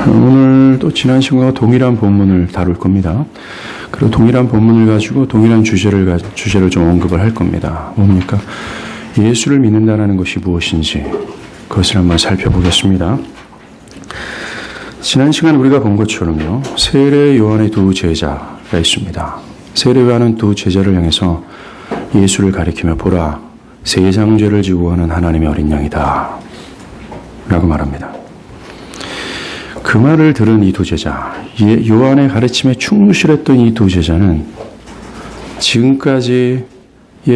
오늘 또 지난 시간과 동일한 본문을 다룰 겁니다. 그리고 동일한 본문을 가지고 동일한 주제를 좀 언급을 할 겁니다. 뭡니까? 예수를 믿는다는 것이 무엇인지 그것을 한번 살펴보겠습니다. 지난 시간 우리가 본 것처럼요, 세례 요한의 두 제자가 있습니다. 세례 요한은 두 제자를 향해서 예수를 가리키며 보라, 세상 죄를 지고 가는 하나님의 어린 양이다 라고 말합니다. 그 말을 들은 이 두 제자, 요한의 가르침에 충실했던 이 두 제자는 지금까지의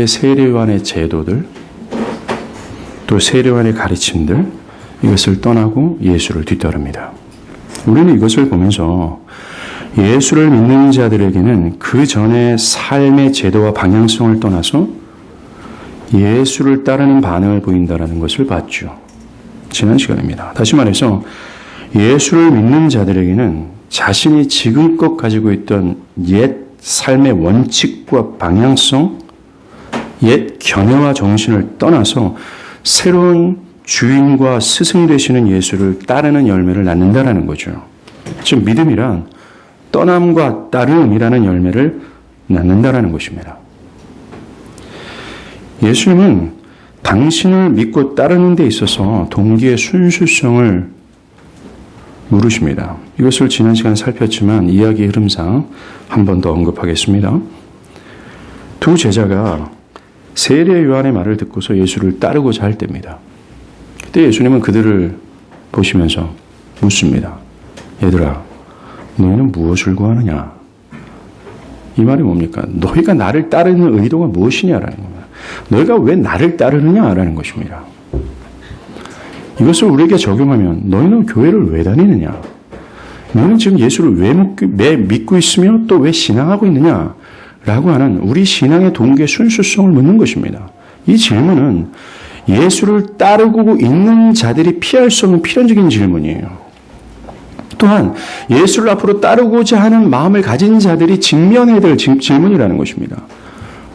세례 요한의 제도들, 또 세례 요한의 가르침들, 이것을 떠나고 예수를 뒤따릅니다. 우리는 이것을 보면서 예수를 믿는 자들에게는 그 전의 삶의 제도와 방향성을 떠나서 예수를 따르는 반응을 보인다는 것을 봤죠. 지난 시간입니다. 다시 말해서 예수를 믿는 자들에게는 자신이 지금껏 가지고 있던 옛 삶의 원칙과 방향성, 옛 견해와 정신을 떠나서 새로운 주인과 스승 되시는 예수를 따르는 열매를 낳는다라는 거죠. 즉 믿음이란 떠남과 따름이라는 열매를 낳는다라는 것입니다. 예수님은 당신을 믿고 따르는 데 있어서 동기의 순수성을 물으십니다. 이것을 지난 시간 살폈지만 이야기 흐름상 한 번 더 언급하겠습니다. 두 제자가 세례 요한의 말을 듣고서 예수를 따르고자 할 때입니다. 그때 예수님은 그들을 보시면서 묻습니다. 얘들아, 너희는 무엇을 구하느냐? 이 말이 뭡니까? 너희가 나를 따르는 의도가 무엇이냐라는 겁니다. 너희가 왜 나를 따르느냐라는 것입니다. 이것을 우리에게 적용하면 너희는 교회를 왜 다니느냐? 너희는 지금 예수를 왜 믿고 있으며 또 왜 신앙하고 있느냐? 라고 하는 우리 신앙의 동기의 순수성을 묻는 것입니다. 이 질문은 예수를 따르고 있는 자들이 피할 수 없는 필연적인 질문이에요. 또한 예수를 앞으로 따르고자 하는 마음을 가진 자들이 직면해야 될 질문이라는 것입니다.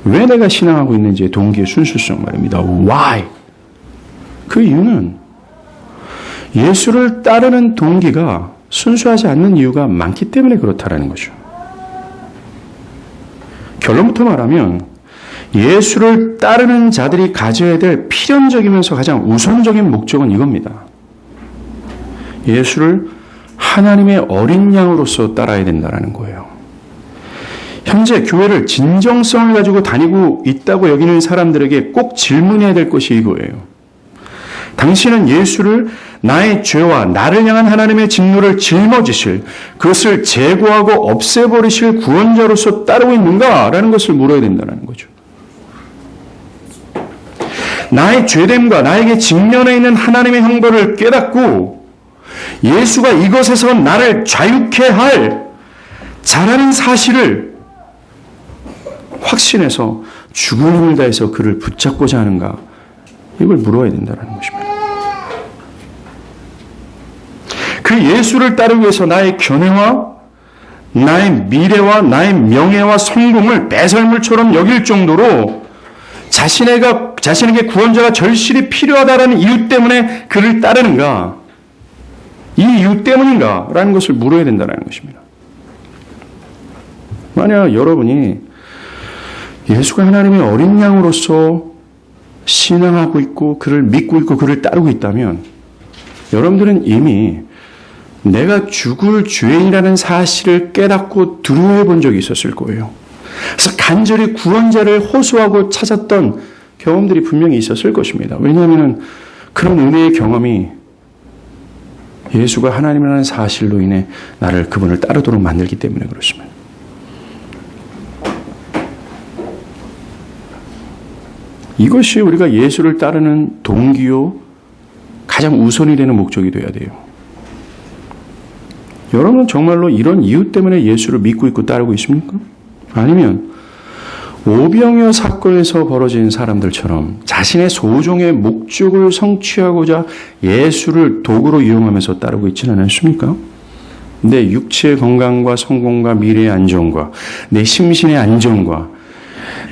왜 내가 신앙하고 있는지의 동기의 순수성 말입니다. Why? 그 이유는 예수를 따르는 동기가 순수하지 않는 이유가 많기 때문에 그렇다라는 거죠. 결론부터 말하면 예수를 따르는 자들이 가져야 될 필연적이면서 가장 우선적인 목적은 이겁니다. 예수를 하나님의 어린 양으로서 따라야 된다는 거예요. 현재 교회를 진정성을 가지고 다니고 있다고 여기는 사람들에게 꼭 질문해야 될 것이 이거예요. 당신은 예수를 나의 죄와 나를 향한 하나님의 진노를 짊어지실, 그것을 제거하고 없애버리실 구원자로서 따르고 있는가? 라는 것을 물어야 된다는 거죠. 나의 죄됨과 나에게 직면해 있는 하나님의 형벌을 깨닫고 예수가 이것에서 나를 자유케 할 자라는 사실을 확신해서 죽을 힘을 다해서 그를 붙잡고자 하는가? 이걸 물어야 된다는 것입니다. 그 예수를 따르기 위해서 나의 견해와 나의 미래와 나의 명예와 성공을 배설물처럼 여길 정도로 자신에게 구원자가 절실히 필요하다는 이유 때문에 그를 따르는가? 이 이유 때문인가? 라는 것을 물어야 된다는 것입니다. 만약 여러분이 예수가 하나님의 어린 양으로서 신앙하고 있고 그를 믿고 있고 그를 따르고 있다면 여러분들은 이미 내가 죽을 죄인이라는 사실을 깨닫고 두려워해 본 적이 있었을 거예요. 그래서 간절히 구원자를 호소하고 찾았던 경험들이 분명히 있었을 것입니다. 왜냐하면 그런 은혜의 경험이 예수가 하나님이라는 사실로 인해 나를 그분을 따르도록 만들기 때문에 그렇습니다. 이것이 우리가 예수를 따르는 동기요 가장 우선이 되는 목적이 되어야 돼요. 여러분은 정말로 이런 이유 때문에 예수를 믿고 있고 따르고 있습니까? 아니면 오병이어 사건에서 벌어진 사람들처럼 자신의 소종의 목적을 성취하고자 예수를 도구로 이용하면서 따르고 있지는 않습니까? 내 육체의 건강과 성공과 미래의 안정과 내 심신의 안정과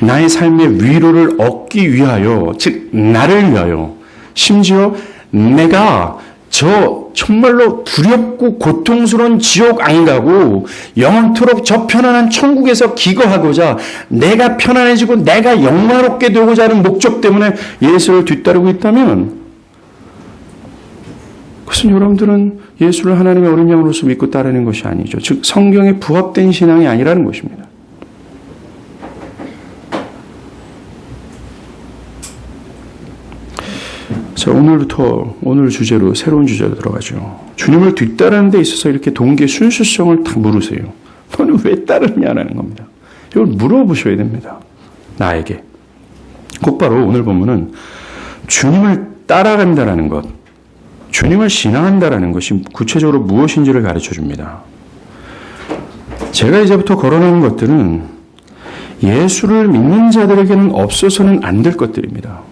나의 삶의 위로를 얻기 위하여, 즉 나를 위하여, 심지어 내가 저 정말로 두렵고 고통스러운 지옥 안 가고 영원토록 저 편안한 천국에서 기거하고자 내가 편안해지고 내가 영화롭게 되고자 하는 목적 때문에 예수를 뒤따르고 있다면 그것은 여러분들은 예수를 하나님의 어린 양으로서 믿고 따르는 것이 아니죠. 즉 성경에 부합된 신앙이 아니라는 것입니다. 자, 오늘부터 오늘 주제로 새로운 주제로 들어가죠. 주님을 뒤따르는 데 있어서 이렇게 동기의 순수성을 다 물으세요. 너는 왜 따르냐라는 겁니다. 이걸 물어보셔야 됩니다. 나에게. 곧바로 오늘 본문은 주님을 따라간다라는 것, 주님을 신앙한다라는 것이 구체적으로 무엇인지를 가르쳐 줍니다. 제가 이제부터 거론하는 것들은 예수를 믿는 자들에게는 없어서는 안 될 것들입니다.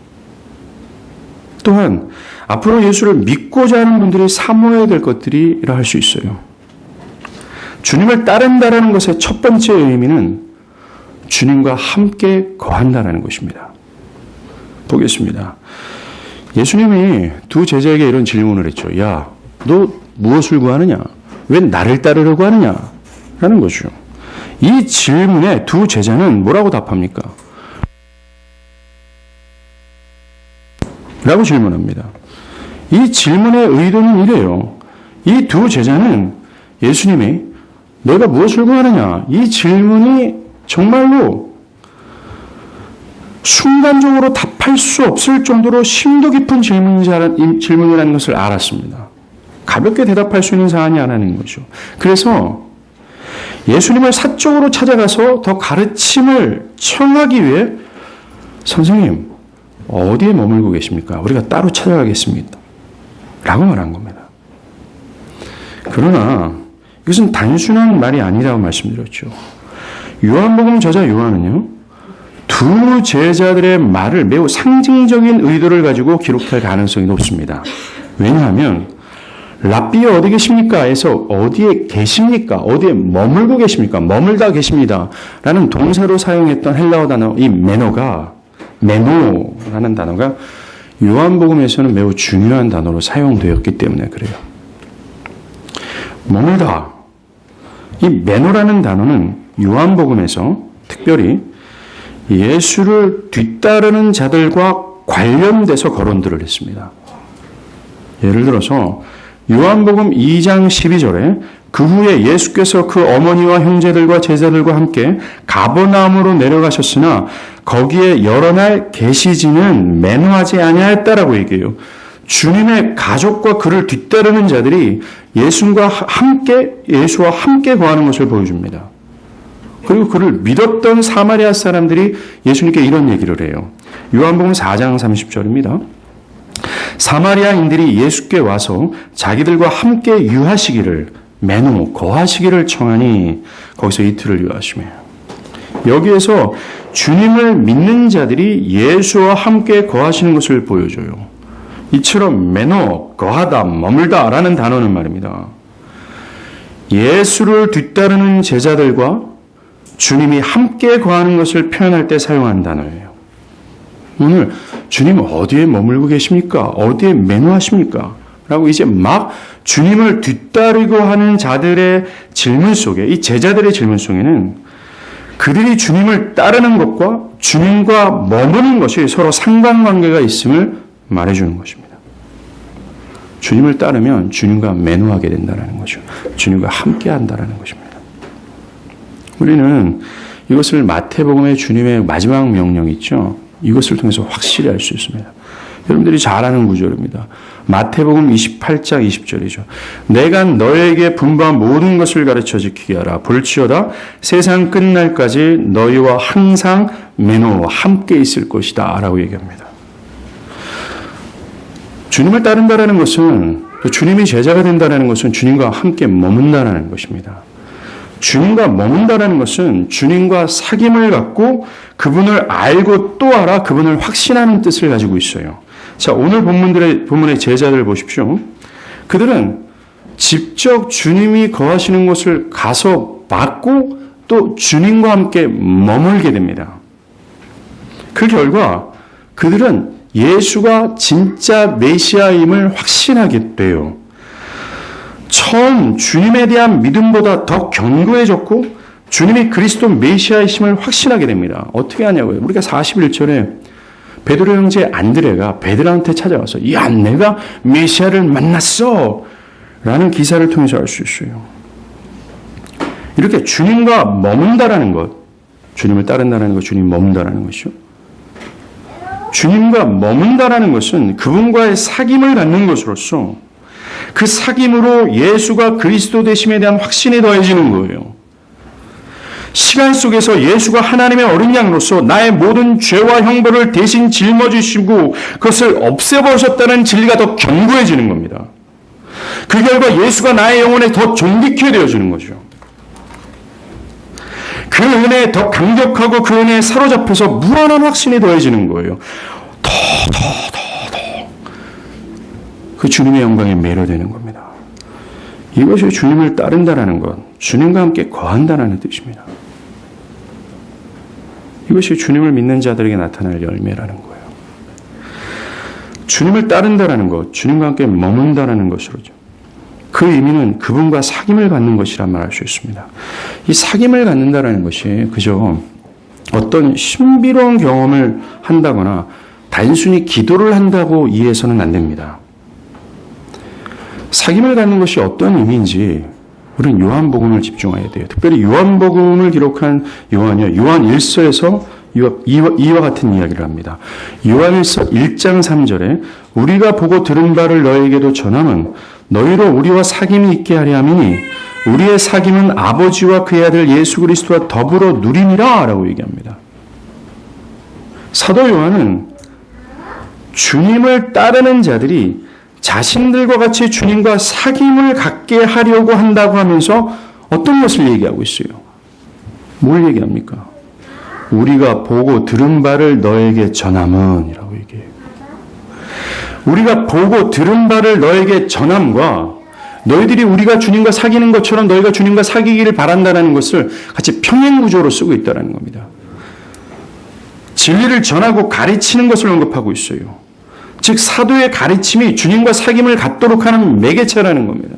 또한 앞으로 예수를 믿고자 하는 분들이 사모해야 될 것들이라 할 수 있어요. 주님을 따른다라는 것의 첫 번째 의미는 주님과 함께 거한다라는 것입니다. 보겠습니다. 예수님이 두 제자에게 이런 질문을 했죠. 야, 너 무엇을 구하느냐? 왜 나를 따르려고 하느냐? 라는 거죠. 이 질문에 두 제자는 뭐라고 답합니까? 라고 질문합니다. 이 질문의 의도는 이래요. 이 두 제자는 예수님이 너희가 무엇을 구하느냐? 이 질문이 정말로 순간적으로 답할 수 없을 정도로 심도 깊은 질문이라는 것을 알았습니다. 가볍게 대답할 수 있는 사안이 아니라는 거죠. 그래서 예수님을 사적으로 찾아가서 더 가르침을 청하기 위해 선생님, 어디에 머물고 계십니까? 우리가 따로 찾아가겠습니다. 라고 말한 겁니다. 그러나 이것은 단순한 말이 아니라고 말씀드렸죠. 요한복음 저자 요한은요, 두 제자들의 말을 매우 상징적인 의도를 가지고 기록할 가능성이 높습니다. 왜냐하면 랍비 어디 계십니까? 에서 어디에 계십니까? 어디에 머물고 계십니까? 머물다 계십니다. 라는 동사로 사용했던 헬라어 단어 이 메노라는 단어가 요한복음에서는 매우 중요한 단어로 사용되었기 때문에 그래요. 머물다. 이 메노라는 단어는 요한복음에서 특별히 예수를 뒤따르는 자들과 관련돼서 거론들을 했습니다. 예를 들어서 요한복음 2장 12절에 그 후에 예수께서 그 어머니와 형제들과 제자들과 함께 가버나움으로 내려가셨으나 거기에 여러 날 계시지는 매노하지 아니하였다라고 얘기해요. 주님의 가족과 그를 뒤따르는 자들이 예수와 함께 거하는 것을 보여줍니다. 그리고 그를 믿었던 사마리아 사람들이 예수님께 이런 얘기를 해요. 요한복음 4장 30절입니다. 사마리아인들이 예수께 와서 자기들과 함께 유하시기를 매노 거하시기를 청하니 거기서 이틀을 유하시며 여기에서 주님을 믿는 자들이 예수와 함께 거하시는 것을 보여줘요. 이처럼 매노 거하다 머물다 라는 단어는 말입니다. 예수를 뒤따르는 제자들과 주님이 함께 거하는 것을 표현할 때 사용한 단어예요. 오늘 주님 어디에 머물고 계십니까? 어디에 매노하십니까? 라고 이제 막 주님을 뒤따르고 하는 자들의 질문 속에, 이 제자들의 질문 속에는 그들이 주님을 따르는 것과 주님과 머무는 것이 서로 상관관계가 있음을 말해주는 것입니다. 주님을 따르면 주님과 매노하게 된다는 거죠. 주님과 함께 한다는 것입니다. 우리는 이것을 마태복음의 주님의 마지막 명령 있죠. 이것을 통해서 확실히 알 수 있습니다. 여러분들이 잘 아는 구절입니다. 마태복음 28장 20절이죠. 내가 너에게 분부한 모든 것을 가르쳐 지키게 하라. 볼지어다 세상 끝날까지 너희와 항상 매노와 함께 있을 것이다. 라고 얘기합니다. 주님을 따른다는 것은, 주님이 제자가 된다는 것은 주님과 함께 머문다는 것입니다. 주님과 머문다는 것은 주님과 사귐을 갖고 그분을 알고 또 알아 그분을 확신하는 뜻을 가지고 있어요. 자, 오늘 본문의 제자들 보십시오. 그들은 직접 주님이 거하시는 곳을 가서 받고 또 주님과 함께 머물게 됩니다. 그 결과 그들은 예수가 진짜 메시아임을 확신하게 돼요. 처음 주님에 대한 믿음보다 더 견고해졌고 주님이 그리스도 메시아이심을 확신하게 됩니다. 어떻게 하냐고요? 우리가 41절에 베드로 형제 안드레가 베드로한테 찾아와서 야, 내가 메시아를 만났어! 라는 기사를 통해서 알 수 있어요. 이렇게 주님과 머문다라는 것, 주님을 따른다는 것, 주님 머문다라는 것이죠. 주님과 머문다라는 것은 그분과의 사귐을 갖는 것으로서 그 사귐으로 예수가 그리스도 되심에 대한 확신이 더해지는 거예요. 시간 속에서 예수가 하나님의 어린 양으로서 나의 모든 죄와 형벌을 대신 짊어지시고 그것을 없애버리셨다는 진리가 더 견고해지는 겁니다. 그 결과 예수가 나의 영혼에 더 존귀케 되어지는 거죠. 그 은혜에 더 강력하고 그 은혜에 사로잡혀서 무한한 확신이 더해지는 거예요. 더. 그 주님의 영광에 매료되는 겁니다. 이것이 주님을 따른다는 것, 주님과 함께 거한다는 뜻입니다. 이것이 주님을 믿는 자들에게 나타날 열매라는 거예요. 주님을 따른다는 것, 주님과 함께 머문다는 것으로죠. 그 의미는 그분과 사귐을 갖는 것이란 말할 수 있습니다. 이 사귐을 갖는다는 것이 그저 어떤 신비로운 경험을 한다거나 단순히 기도를 한다고 이해해서는 안 됩니다. 사귐을 갖는 것이 어떤 의미인지 우리는 요한복음을 집중해야 돼요. 특별히 요한복음을 기록한 요한이요. 요한 1서에서 이와 같은 이야기를 합니다. 요한 1서 1장 3절에 우리가 보고 들은 바를 너에게도 전함은 너희로 우리와 사귐이 있게 하려 함이니 우리의 사귐은 아버지와 그의 아들 예수 그리스도와 더불어 누림이라 라고 얘기합니다. 사도 요한은 주님을 따르는 자들이 자신들과 같이 주님과 사귐을 갖게 하려고 한다고 하면서 어떤 것을 얘기하고 있어요? 뭘 얘기합니까? 우리가 보고 들은 바를 너에게 전함은 이라고 얘기해요. 우리가 보고 들은 바를 너에게 전함과 너희들이 우리가 주님과 사귀는 것처럼 너희가 주님과 사귀기를 바란다는 것을 같이 평행구조로 쓰고 있다는 겁니다. 진리를 전하고 가르치는 것을 언급하고 있어요. 즉 사도의 가르침이 주님과 사귐을 갖도록 하는 매개체라는 겁니다.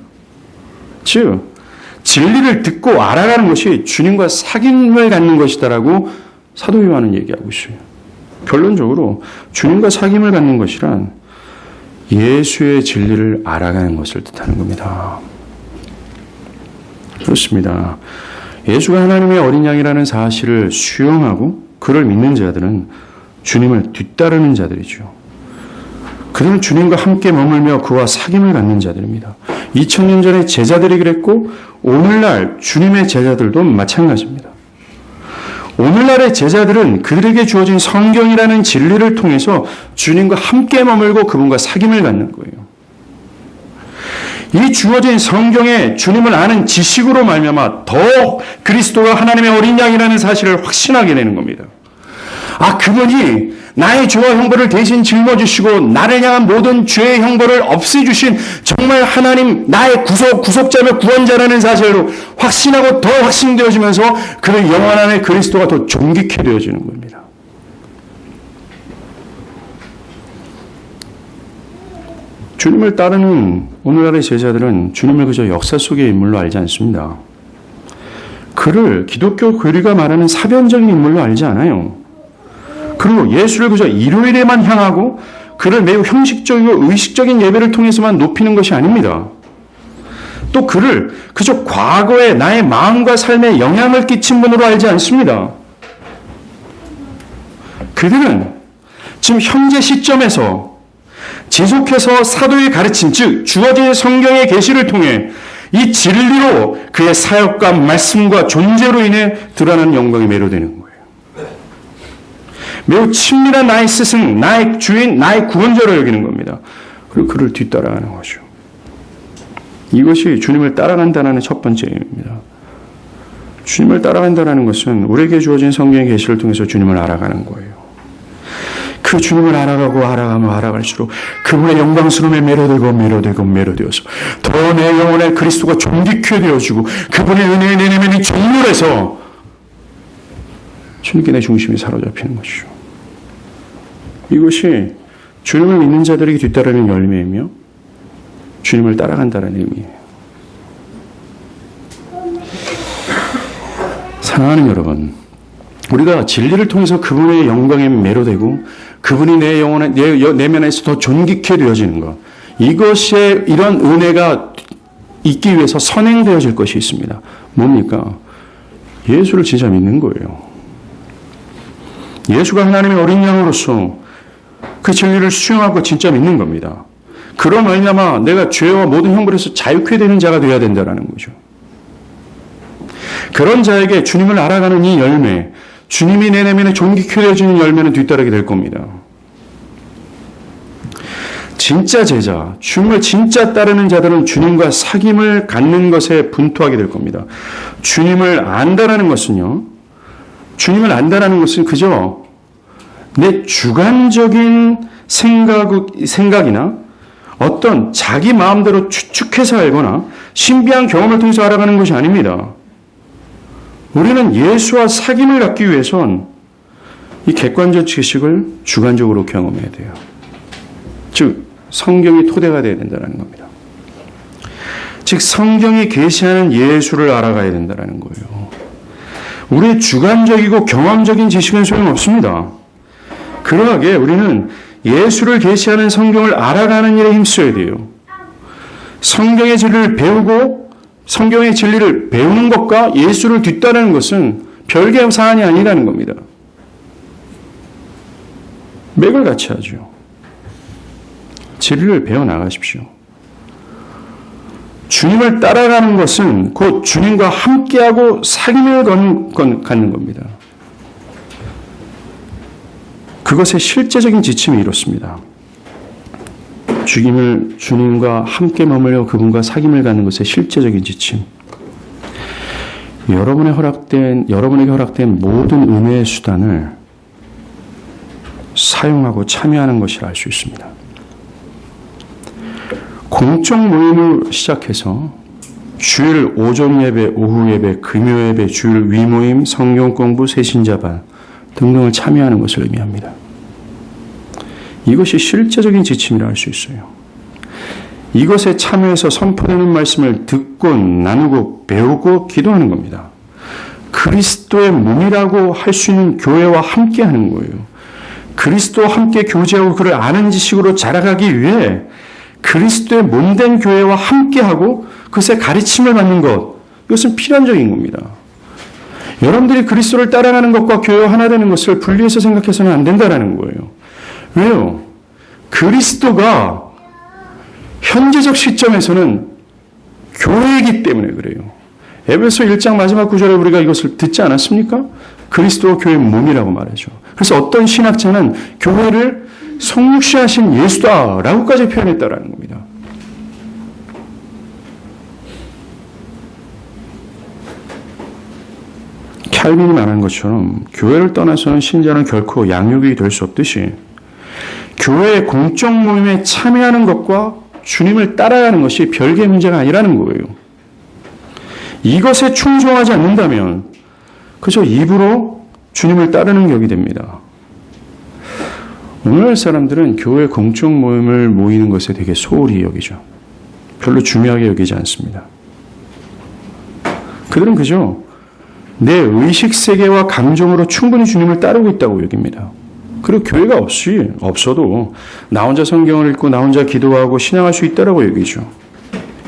즉 진리를 듣고 알아가는 것이 주님과 사귐을 갖는 것이다라고 사도 요한은 얘기하고 있어요. 결론적으로 주님과 사귐을 갖는 것이란 예수의 진리를 알아가는 것을 뜻하는 겁니다. 그렇습니다. 예수가 하나님의 어린 양이라는 사실을 수용하고 그를 믿는 자들은 주님을 뒤따르는 자들이죠. 그들은 주님과 함께 머물며 그와 사귐을 갖는 자들입니다. 2000년 전에 제자들이 그랬고 오늘날 주님의 제자들도 마찬가지입니다. 오늘날의 제자들은 그들에게 주어진 성경이라는 진리를 통해서 주님과 함께 머물고 그분과 사귐을 갖는 거예요. 이 주어진 성경에 주님을 아는 지식으로 말미암아 더 그리스도가 하나님의 어린 양이라는 사실을 확신하게 되는 겁니다. 아, 그분이 나의 죄와 형벌을 대신 짊어지시고 나를 향한 모든 죄의 형벌을 없애주신 정말 하나님 나의 구속자며 구원자라는 사실로 확신하고 더 확신되어지면서 그의 영혼 안에 그리스도가 더 존귀케 되어지는 겁니다. 주님을 따르는 오늘날의 제자들은 주님을 그저 역사 속의 인물로 알지 않습니다. 그를 기독교 교리가 말하는 사변적인 인물로 알지 않아요. 그리고 예수를 그저 일요일에만 향하고 그를 매우 형식적이고 의식적인 예배를 통해서만 높이는 것이 아닙니다. 또 그를 그저 과거에 나의 마음과 삶에 영향을 끼친 분으로 알지 않습니다. 그들은 지금 현재 시점에서 지속해서 사도의 가르침, 즉 주어진 성경의 계시를 통해 이 진리로 그의 사역과 말씀과 존재로 인해 드러나는 영광이 매료되는 거예요. 매우 친밀한 나의 스승, 나의 주인, 나의 구원자로 여기는 겁니다. 그리고 그를 뒤따라가는 거죠. 이것이 주님을 따라간다는 첫 번째 의미입니다. 주님을 따라간다는 것은 우리에게 주어진 성경의 계시를 통해서 주님을 알아가는 거예요. 그 주님을 알아가고 알아가며 알아갈수록 그분의 영광스러움에 매료되어서 더 내 영혼에 그리스도가 존귀케 되어지고 그분의 은혜에 내 내면이 정렬해서 주님께 내 중심이 사로잡히는 것이죠. 이것이 주님을 믿는 자들에게 뒤따르는 열매이며 주님을 따라간다는 의미예요. 사랑하는 여러분, 우리가 진리를 통해서 그분의 영광에 매료되고 그분이 내 영혼에 내 내면에서 더 존귀케 되어지는 것, 이것에 이런 은혜가 있기 위해서 선행되어질 것이 있습니다. 뭡니까? 예수를 진짜 믿는 거예요. 예수가 하나님의 어린 양으로서 그 진리를 수용하고 진짜 믿는 겁니다. 그런 말미암아 내가 죄와 모든 형벌에서 자유케 되는 자가 되어야 된다는 거죠. 그런 자에게 주님을 알아가는 이 열매, 주님이 내 내면에 존귀케 되어지는 열매는 뒤따르게 될 겁니다. 진짜 제자, 주님을 진짜 따르는 자들은 주님과 사귐을 갖는 것에 분투하게 될 겁니다. 주님을 안다라는 것은요, 주님을 안다라는 것은 그저 내 주관적인 생각이나 어떤 자기 마음대로 추측해서 알거나 신비한 경험을 통해서 알아가는 것이 아닙니다. 우리는 예수와 사귐을 갖기 위해선 이 객관적 지식을 주관적으로 경험해야 돼요. 즉 성경이 토대가 되어야 된다는 겁니다. 즉 성경이 계시하는 예수를 알아가야 된다는 거예요. 우리의 주관적이고 경험적인 지식은 소용없습니다. 그러하게 우리는 예수를 계시하는 성경을 알아가는 일에 힘써야 돼요. 성경의 진리를 배우고 성경의 진리를 배우는 것과 예수를 뒤따르는 것은 별개의 사안이 아니라는 겁니다. 맥을 같이 하죠. 진리를 배워나가십시오. 주님을 따라가는 것은 곧 주님과 함께하고 사귐을 갖는 겁니다. 그것의 실제적인 지침이 이렇습니다. 주님과 함께 머물려 그분과 사귐을 갖는 것의 실제적인 지침. 여러분에게 허락된 모든 은혜의 수단을 사용하고 참여하는 것이라 할 수 있습니다. 공적 모임을 시작해서 주일 오전 예배, 오후 예배, 금요 예배, 주일 위모임, 성경 공부, 새신자반 등등을 참여하는 것을 의미합니다. 이것이 실제적인 지침이라 할 수 있어요. 이것에 참여해서 선포되는 말씀을 듣고 나누고 배우고 기도하는 겁니다. 그리스도의 몸이라고 할 수 있는 교회와 함께하는 거예요. 그리스도와 함께 교제하고 그를 아는 지식으로 자라가기 위해 그리스도의 몸된 교회와 함께하고 그것의 가르침을 받는 것, 이것은 필연적인 겁니다. 여러분들이 그리스도를 따라가는 것과 교회와 하나 되는 것을 분리해서 생각해서는 안 된다는 거예요. 왜요? 그리스도가 현재적 시점에서는 교회이기 때문에 그래요. 에베소 1장 마지막 구절에 우리가 이것을 듣지 않았습니까? 그리스도와 교회의 몸이라고 말하죠. 그래서 어떤 신학자는 교회를 성육시하신 예수다라고까지 표현했다라는 겁니다. 칼빈이 말한 것처럼 교회를 떠나서는 신자는 결코 양육이 될 수 없듯이 교회의 공적 모임에 참여하는 것과 주님을 따라가는 것이 별개의 문제가 아니라는 거예요. 이것에 충성하지 않는다면 그저 입으로 주님을 따르는 격이 됩니다. 오늘날 사람들은 교회 공적 모임을 모이는 것에 되게 소홀히 여기죠. 별로 중요하게 여기지 않습니다. 그들은 그저 내 의식세계와 감정으로 충분히 주님을 따르고 있다고 여깁니다. 그리고 교회가 없어도 나 혼자 성경을 읽고 나 혼자 기도하고 신앙할 수 있다라고 여기죠.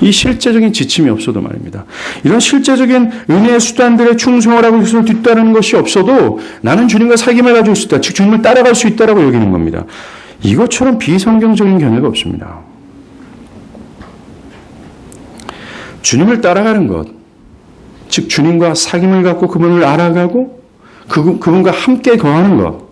이 실제적인 지침이 없어도 말입니다. 이런 실제적인 은혜의 수단들에 충성을 하고 그것을 뒤따르는 것이 없어도 나는 주님과 사귐을 가지고 있다. 즉 주님을 따라갈 수 있다라고 여기는 겁니다. 이것처럼 비성경적인 견해가 없습니다. 주님을 따라가는 것, 즉 주님과 사귐을 갖고 그분을 알아가고 그분과 함께 거하는 것,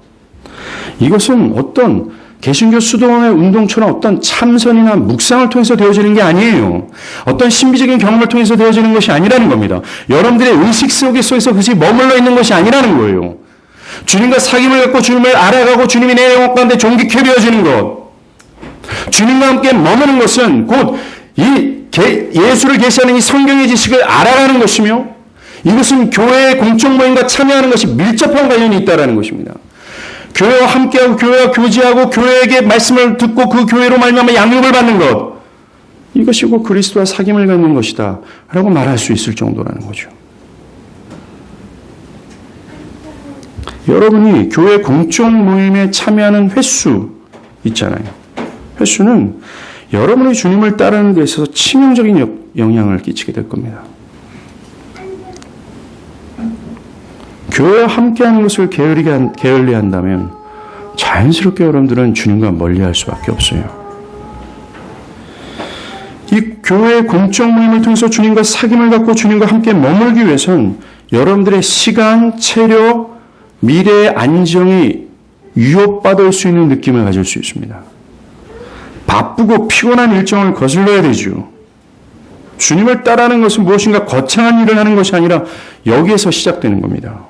이것은 어떤 개신교 수도원의 운동처럼 어떤 참선이나 묵상을 통해서 되어지는 게 아니에요. 어떤 신비적인 경험을 통해서 되어지는 것이 아니라는 겁니다. 여러분들의 의식 속에서 그것이 머물러 있는 것이 아니라는 거예요. 주님과 사귐을 갖고 주님을 알아가고 주님이 내 영혼 가운데 존귀케 되어지는 것, 주님과 함께 머무는 것은 곧 이 예수를 계시하는 이 성경의 지식을 알아가는 것이며 이것은 교회의 공적 모임과 참여하는 것이 밀접한 관련이 있다는 것입니다. 교회와 함께하고 교회와 교제하고 교회에게 말씀을 듣고 그 교회로 말미암아 양육을 받는 것, 이것이 곧 그리스도와 사귐을 갖는 것이다 라고 말할 수 있을 정도라는 거죠. 여러분이 교회 공적 모임에 참여하는 횟수 있잖아요. 횟수는 여러분이 주님을 따르는 데 있어서 치명적인 영향을 끼치게 될 겁니다. 교회와 함께하는 것을 게을리한다면 자연스럽게 여러분들은 주님과 멀리할 수밖에 없어요. 이 교회 공적 모임을 통해서 주님과 사귐을 갖고 주님과 함께 머물기 위해서는 여러분들의 시간, 체력, 미래의 안정이 위협받을 수 있는 느낌을 가질 수 있습니다. 바쁘고 피곤한 일정을 거슬러야 되죠. 주님을 따르는 것은 무엇인가 거창한 일을 하는 것이 아니라 여기에서 시작되는 겁니다.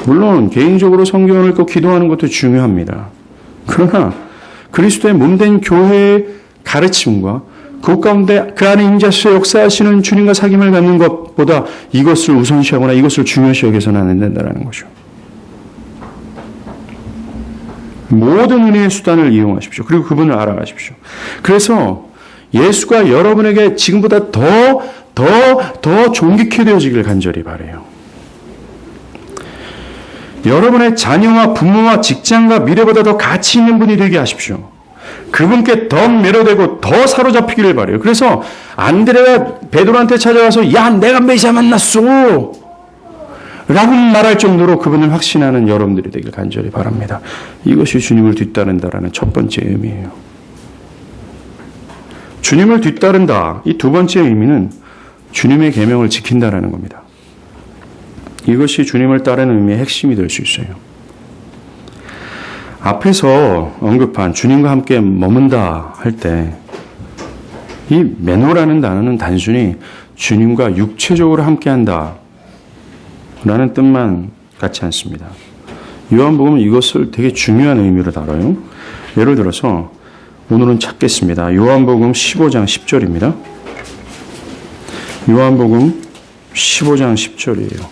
물론 개인적으로 성경을 읽고 기도하는 것도 중요합니다. 그러나 그리스도의 몸된 교회의 가르침과 그 가운데 그 안에 임재하셔서 역사하시는 주님과 사귐을 갖는 것보다 이것을 우선시하거나 이것을 중요시 여겨서는 안 된다는 것이죠. 모든 은혜의 수단을 이용하십시오. 그리고 그분을 알아가십시오. 그래서 예수가 여러분에게 지금보다 더 존귀케 되어지길 간절히 바라요. 여러분의 자녀와 부모와 직장과 미래보다 더 가치 있는 분이 되게 하십시오. 그분께 더 매료되고 더 사로잡히기를 바라요. 그래서 안드레가 베드로한테 찾아와서 야 내가 메시아 만났어 라고 말할 정도로 그분을 확신하는 여러분들이 되길 간절히 바랍니다. 이것이 주님을 뒤따른다라는 첫 번째 의미예요. 주님을 뒤따른다. 이 두 번째 의미는 주님의 계명을 지킨다라는 겁니다. 이것이 주님을 따르는 의미의 핵심이 될 수 있어요. 앞에서 언급한 주님과 함께 머문다 할 때 이 메노라는 단어는 단순히 주님과 육체적으로 함께한다 라는 뜻만 같지 않습니다. 요한복음은 이것을 되게 중요한 의미로 다뤄요. 예를 들어서 오늘은 찾겠습니다. 요한복음 15장 10절입니다. 요한복음 15장 10절이에요.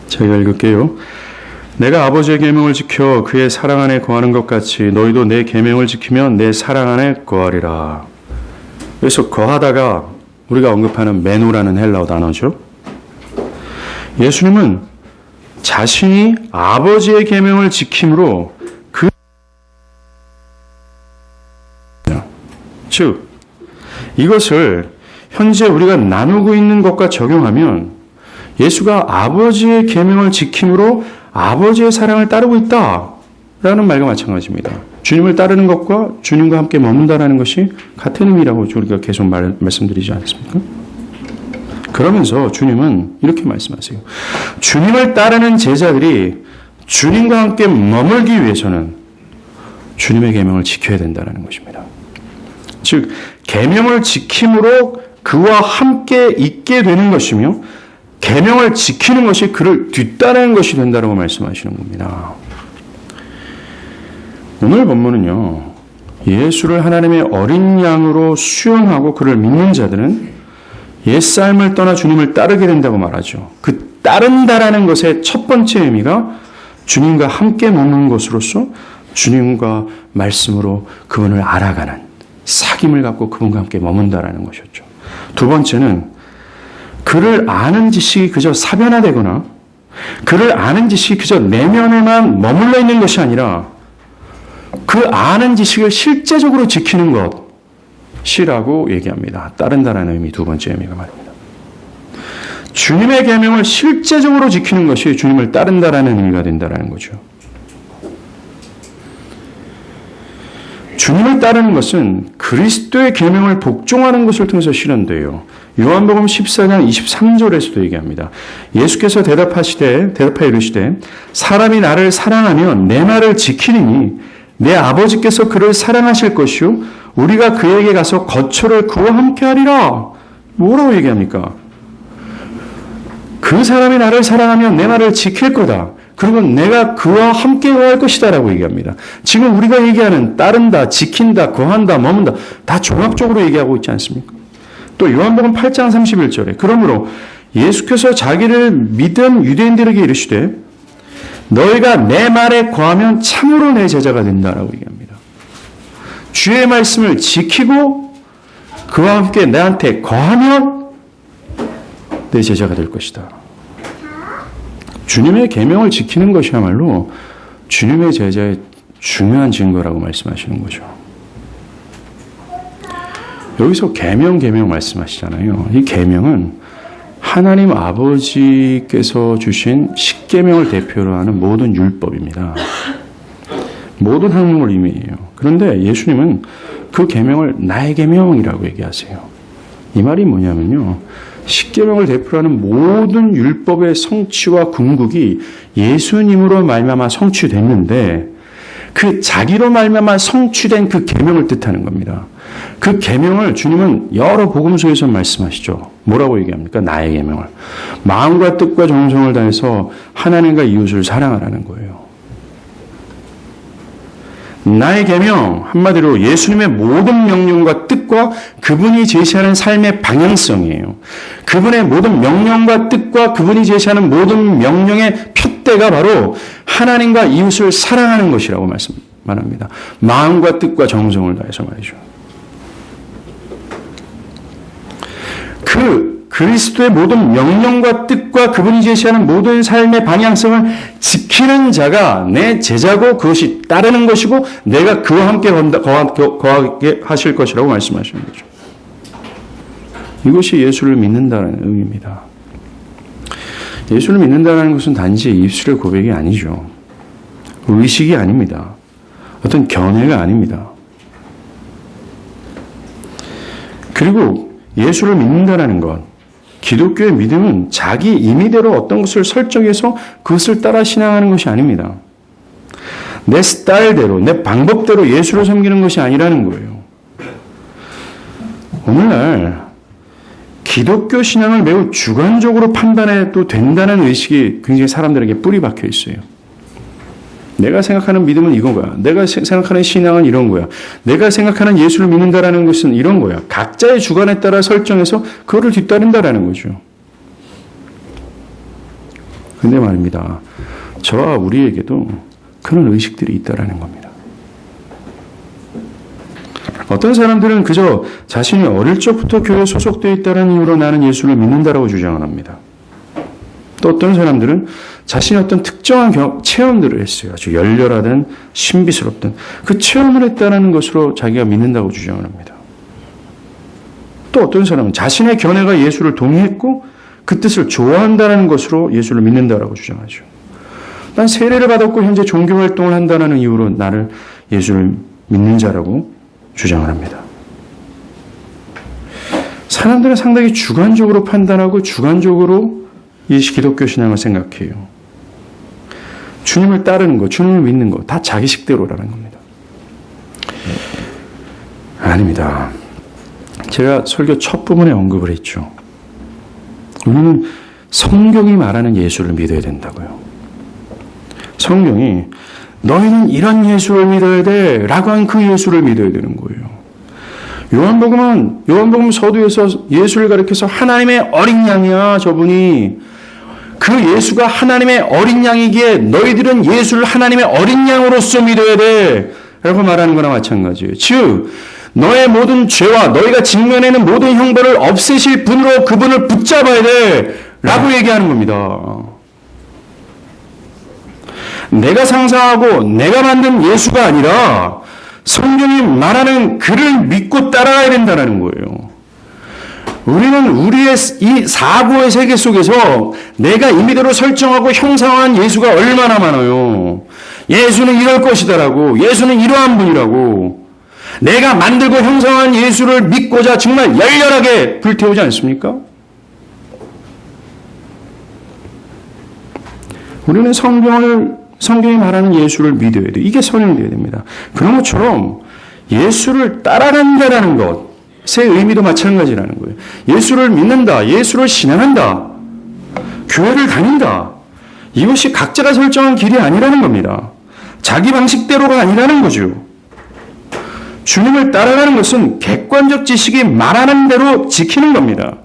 제가 읽을게요. 내가 아버지의 계명을 지켜 그의 사랑 안에 거하는 것 같이 너희도 내 계명을 지키면 내 사랑 안에 거하리라. 그래서 거하다가 우리가 언급하는 메노라는 헬라어 단어죠. 예수님은 자신이 아버지의 계명을 지킴으로 즉 이것을 현재 우리가 나누고 있는 것과 적용하면 예수가 아버지의 계명을 지킴으로 아버지의 사랑을 따르고 있다라는 말과 마찬가지입니다. 주님을 따르는 것과 주님과 함께 머문다라는 것이 같은 의미라고 우리가 계속 말씀드리지 않습니까? 그러면서 주님은 이렇게 말씀하세요. 주님을 따르는 제자들이 주님과 함께 머물기 위해서는 주님의 계명을 지켜야 된다는 것입니다. 즉 계명을 지킴으로 그와 함께 있게 되는 것이며 계명을 지키는 것이 그를 뒤따르는 것이 된다고 말씀하시는 겁니다. 오늘 본문은요. 예수를 하나님의 어린 양으로 수용하고 그를 믿는 자들은 옛삶을 떠나 주님을 따르게 된다고 말하죠. 그 따른다라는 것의 첫 번째 의미가 주님과 함께 머무는 것으로서 주님과 말씀으로 그분을 알아가는 사귐을 갖고 그분과 함께 머문다라는 것이었죠. 두 번째는 그를 아는 지식이 그저 사변화되거나 그를 아는 지식이 그저 내면에만 머물러 있는 것이 아니라 그 아는 지식을 실제적으로 지키는 것이라고 얘기합니다. 따른다라는 의미 두 번째 의미가 말입니다. 주님의 계명을 실제적으로 지키는 것이 주님을 따른다라는 의미가 된다라는 거죠. 주님을 따르는 것은 그리스도의 계명을 복종하는 것을 통해서 실현돼요. 요한복음 14장 23절에서도 얘기합니다. 예수께서 대답하여 이르시되 사람이 나를 사랑하면 내 말을 지키리니 내 아버지께서 그를 사랑하실 것이요 우리가 그에게 가서 거처를 그와 함께하리라. 뭐라고 얘기합니까? 그 사람이 나를 사랑하면 내 말을 지킬 거다. 그리고 내가 그와 함께 거할 것이다 라고 얘기합니다. 지금 우리가 얘기하는 따른다, 지킨다, 거한다, 머문다 다 종합적으로 얘기하고 있지 않습니까? 또 요한복음 8장 31절에 그러므로 예수께서 자기를 믿은 유대인들에게 이르시되 너희가 내 말에 거하면 참으로 내 제자가 된다라고 얘기합니다. 주의 말씀을 지키고 그와 함께 나한테 거하면 내 제자가 될 것이다. 주님의 계명을 지키는 것이야말로 주님의 제자의 중요한 증거라고 말씀하시는 거죠. 여기서 계명 말씀하시잖아요. 이 계명은 하나님 아버지께서 주신 십계명을 대표로 하는 모든 율법입니다. 모든 학문을 의미해요. 그런데 예수님은 그 계명을 나의 계명이라고 얘기하세요. 이 말이 뭐냐면요. 십계명을 대표로 하는 모든 율법의 성취와 궁극이 예수님으로 말미암아 성취됐는데 그 자기로 말미암아 성취된 그 계명을 뜻하는 겁니다. 그 계명을 주님은 여러 복음서에서 말씀하시죠. 뭐라고 얘기합니까? 나의 계명을. 마음과 뜻과 정성을 다해서 하나님과 이웃을 사랑하라는 거예요. 나의 계명, 한마디로 예수님의 모든 명령과 뜻과 그분이 제시하는 삶의 방향성이에요. 그분의 모든 명령과 뜻과 그분이 제시하는 모든 명령의 푯대가 바로 하나님과 이웃을 사랑하는 것이라고 말합니다. 마음과 뜻과 정성을 다해서 말이죠. 그 그리스도의 모든 명령과 뜻과 그분이 제시하는 모든 삶의 방향성을 지키는 자가 내 제자고 그것이 따르는 것이고 내가 그와 함께 거하게 하실 것이라고 말씀하시는 거죠. 이것이 예수를 믿는다는 의미입니다. 예수를 믿는다는 것은 단지 입술의 고백이 아니죠. 의식이 아닙니다. 어떤 견해가 아닙니다. 그리고 예수를 믿는다는 것, 기독교의 믿음은 자기 임의대로 어떤 것을 설정해서 그것을 따라 신앙하는 것이 아닙니다. 내 스타일대로, 내 방법대로 예수를 섬기는 것이 아니라는 거예요. 오늘날 기독교 신앙을 매우 주관적으로 판단해도 된다는 의식이 굉장히 사람들에게 뿌리 박혀 있어요. 내가 생각하는 믿음은 이건 거야. 내가 생각하는 신앙은 이런 거야. 내가 생각하는 예수를 믿는다라는 것은 이런 거야. 각자의 주관에 따라 설정해서 그거를 뒤따른다라는 거죠. 근데 말입니다. 저와 우리에게도 그런 의식들이 있다라는 겁니다. 어떤 사람들은 그저 자신이 어릴 적부터 교회에 소속되어 있다는 이유로 나는 예수를 믿는다라고 주장을 합니다. 또 어떤 사람들은 자신이 어떤 특정한 체험들을 했어요. 아주 열렬하든 신비스럽든 그 체험을 했다는 것으로 자기가 믿는다고 주장을 합니다. 또 어떤 사람은 자신의 견해가 예수를 동의했고 그 뜻을 좋아한다는 것으로 예수를 믿는다라고 주장하죠. 난 세례를 받았고 현재 종교활동을 한다는 이유로 나를 예수를 믿는 자라고 주장을 합니다. 사람들은 상당히 주관적으로 판단하고 주관적으로 이 기독교 신앙을 생각해요. 주님을 따르는 것, 주님을 믿는 것, 다 자기 식대로라는 겁니다. 아닙니다. 제가 설교 첫 부분에 언급을 했죠. 우리는 성경이 말하는 예수를 믿어야 된다고요. 성경이 너희는 이런 예수를 믿어야 돼 라고 한 그 예수를 믿어야 되는 거예요. 요한복음 서두에서 예수를 가리켜서 하나님의 어린 양이야 저분이. 그 예수가 하나님의 어린 양이기에 너희들은 예수를 하나님의 어린 양으로서 믿어야 돼 라고 말하는 거나 마찬가지예요. 즉 너의 모든 죄와 너희가 직면하는 모든 형벌을 없애실 분으로 그분을 붙잡아야 돼 라고 얘기하는 겁니다. 내가 상상하고 내가 만든 예수가 아니라 성경이 말하는 그를 믿고 따라가야 된다는 거예요. 우리는 우리의 이 사고의 세계 속에서 내가 임의대로 설정하고 형상화한 예수가 얼마나 많아요. 예수는 이럴 것이다라고, 예수는 이러한 분이라고. 내가 만들고 형상화한 예수를 믿고자 정말 열렬하게 불태우지 않습니까? 우리는 성경이 말하는 예수를 믿어야 돼요. 이게 선행되어야 됩니다. 그런 것처럼 예수를 따라간다라는 것의 의미도 마찬가지라는 거예요. 예수를 믿는다, 예수를 신앙한다, 교회를 다닌다. 이것이 각자가 설정한 길이 아니라는 겁니다. 자기 방식대로가 아니라는 거죠. 주님을 따라가는 것은 객관적 지식이 말하는 대로 지키는 겁니다.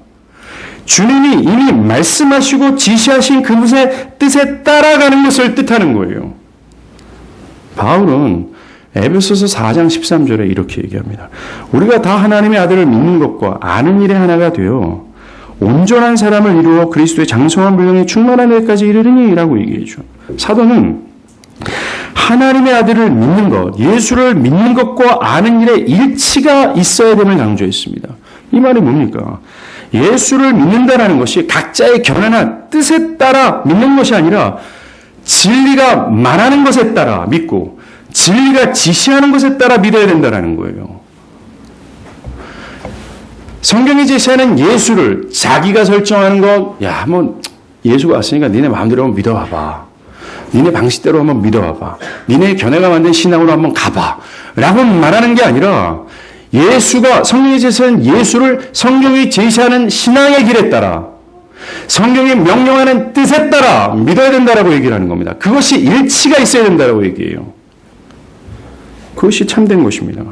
주님이 이미 말씀하시고 지시하신 그분의 뜻에 따라가는 것을 뜻하는 거예요. 바울은 에베소서 4장 13절에 이렇게 얘기합니다. 우리가 다 하나님의 아들을 믿는 것과 아는 일에 하나가 되어 온전한 사람을 이루어 그리스도의 장성한 분량에 충만한 데까지 이르르니 라고 얘기해줘. 사도는 하나님의 아들을 믿는 것, 예수를 믿는 것과 아는 일에 일치가 있어야 됨을 강조했습니다. 이 말이 뭡니까? 예수를 믿는다라는 것이 각자의 견해나 뜻에 따라 믿는 것이 아니라 진리가 말하는 것에 따라 믿고 진리가 지시하는 것에 따라 믿어야 된다는 거예요. 성경이 제시하는 예수를 자기가 설정하는 것, 야, 예수가 왔으니까 니네 마음대로 한번 믿어봐봐. 니네 방식대로 한번 믿어봐봐. 니네 견해가 만든 신앙으로 한번 가봐. 라고 말하는 게 아니라 예수가, 성경이 제시하는 예수를 성경이 제시하는 신앙의 길에 따라 성경이 명령하는 뜻에 따라 믿어야 된다라고 얘기를 하는 겁니다. 그것이 일치가 있어야 된다라고 얘기해요. 그것이 참된 것입니다.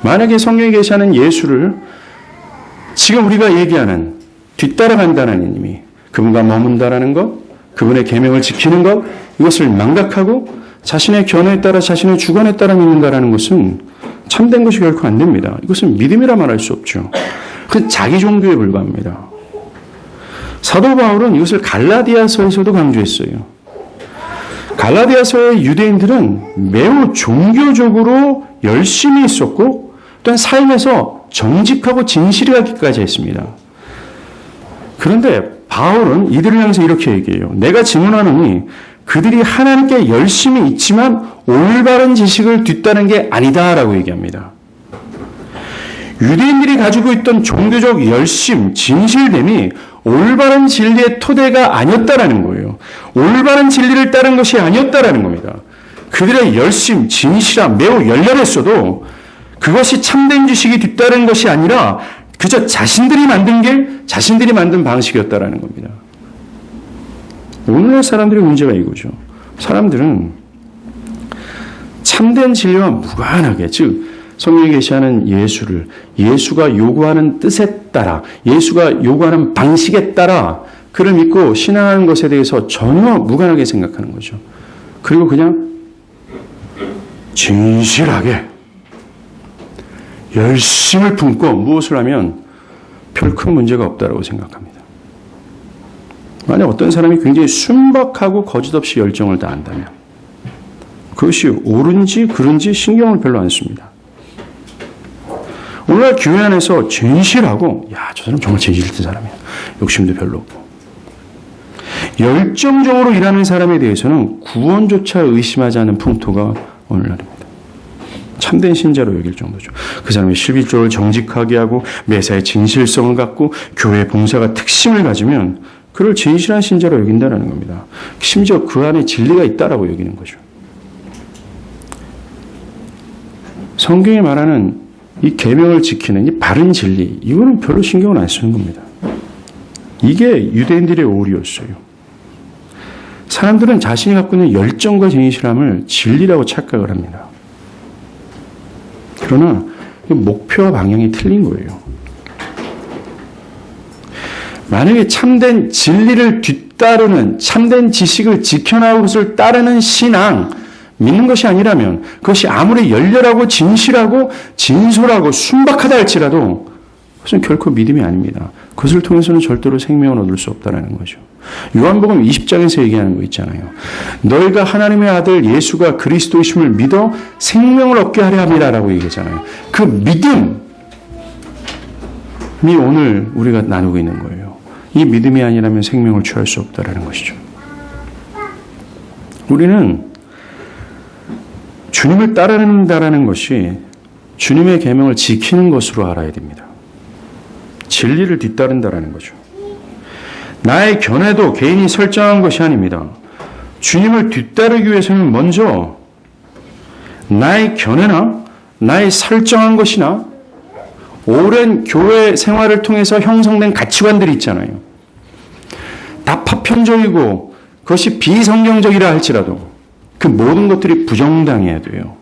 만약에 성경이 제시하는 예수를 지금 우리가 얘기하는 뒤따라간다는 의미, 그분과 머문다라는 것, 그분의 계명을 지키는 것, 이것을 망각하고 자신의 견해에 따라 자신의 주관에 따라 믿는다라는 것은 참된 것이 결코 안 됩니다. 이것은 믿음이라 말할 수 없죠. 그건 자기 종교에 불과합니다. 사도 바울은 이것을 갈라디아서에서도 강조했어요. 갈라디아서의 유대인들은 매우 종교적으로 열심히 있었고 또한 삶에서 정직하고 진실하기까지 했습니다. 그런데 바울은 이들을 향해서 이렇게 얘기해요. 내가 증언하노니 그들이 하나님께 열심히 있지만 올바른 지식을 뒤따른 게 아니다라고 얘기합니다. 유대인들이 가지고 있던 종교적 열심, 진실됨이 올바른 진리의 토대가 아니었다라는 거예요. 올바른 진리를 따른 것이 아니었다라는 겁니다. 그들의 열심, 진실함, 매우 열렬했어도 그것이 참된 지식이 뒤따른 것이 아니라 그저 자신들이 만든 길, 자신들이 만든 방식이었다라는 겁니다. 오늘날 사람들의 문제가 이거죠. 사람들은 참된 진리와 무관하게, 즉 성경에 계시하는 예수를 예수가 요구하는 뜻에 따라, 예수가 요구하는 방식에 따라 그를 믿고 신앙하는 것에 대해서 전혀 무관하게 생각하는 거죠. 그리고 그냥 진실하게 열심을 품고 무엇을 하면 별 큰 문제가 없다고 생각합니다. 만약 어떤 사람이 굉장히 순박하고 거짓없이 열정을 다한다면 그것이 옳은지 그른지 신경을 별로 안 씁니다. 오늘날 교회 안에서 진실하고 야, 저 사람 정말 진실 있는 사람이야. 욕심도 별로 없고 열정적으로 일하는 사람에 대해서는 구원조차 의심하지 않는 풍토가 오늘날입니다. 참된 신자로 여길 정도죠. 그 사람이 11조를 정직하게 하고 매사에 진실성을 갖고 교회 봉사가 특심을 가지면 그를 진실한 신자로 여긴다는 겁니다. 심지어 그 안에 진리가 있다라고 여기는 거죠. 성경이 말하는 이 계명을 지키는 이 바른 진리, 이거는 별로 신경을 안 쓰는 겁니다. 이게 유대인들의 오류였어요. 사람들은 자신이 갖고 있는 열정과 진실함을 진리라고 착각을 합니다. 그러나 목표와 방향이 틀린 거예요. 만약에 참된 진리를 뒤따르는, 참된 지식을 지켜나가고 그것을 따르는 신앙, 믿는 것이 아니라면 그것이 아무리 열렬하고 진실하고 진솔하고 순박하다 할지라도 그것은 결코 믿음이 아닙니다. 그것을 통해서는 절대로 생명을 얻을 수 없다는 거죠. 요한복음 20장에서 얘기하는 거 있잖아요. 너희가 하나님의 아들 예수가 그리스도이심을 믿어 생명을 얻게 하려 함이라라고 얘기하잖아요. 그 믿음이 오늘 우리가 나누고 있는 거예요. 이 믿음이 아니라면 생명을 취할 수 없다라는 것이죠. 우리는 주님을 따른다라는 것이 주님의 계명을 지키는 것으로 알아야 됩니다. 진리를 뒤따른다라는 거죠. 나의 견해도 개인이 설정한 것이 아닙니다. 주님을 뒤따르기 위해서는 먼저 나의 견해나 나의 설정한 것이나 오랜 교회 생활을 통해서 형성된 가치관들이 있잖아요. 다 파편적이고 그것이 비성경적이라 할지라도 그 모든 것들이 부정당해야 돼요.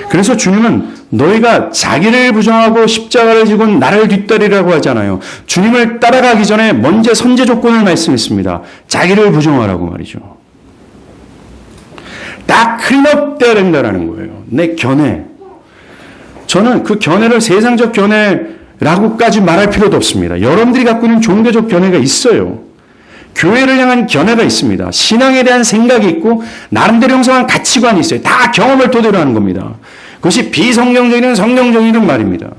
그래서 주님은 너희가 자기를 부정하고 십자가를 지고 나를 뒤따르라고 하잖아요. 주님을 따라가기 전에 먼저 선제 조건을 말씀했습니다. 자기를 부정하라고 말이죠. 다 클린업돼야 된다는 거예요. 내 견해. 저는 그 견해를 세상적 견해라고까지 말할 필요도 없습니다. 여러분들이 갖고 있는 종교적 견해가 있어요. 교회를 향한 견해가 있습니다. 신앙에 대한 생각이 있고 나름대로 형성한 가치관이 있어요. 다 경험을 토대로 하는 겁니다. 그것이 비성경적이든 성경적이든 말입니다.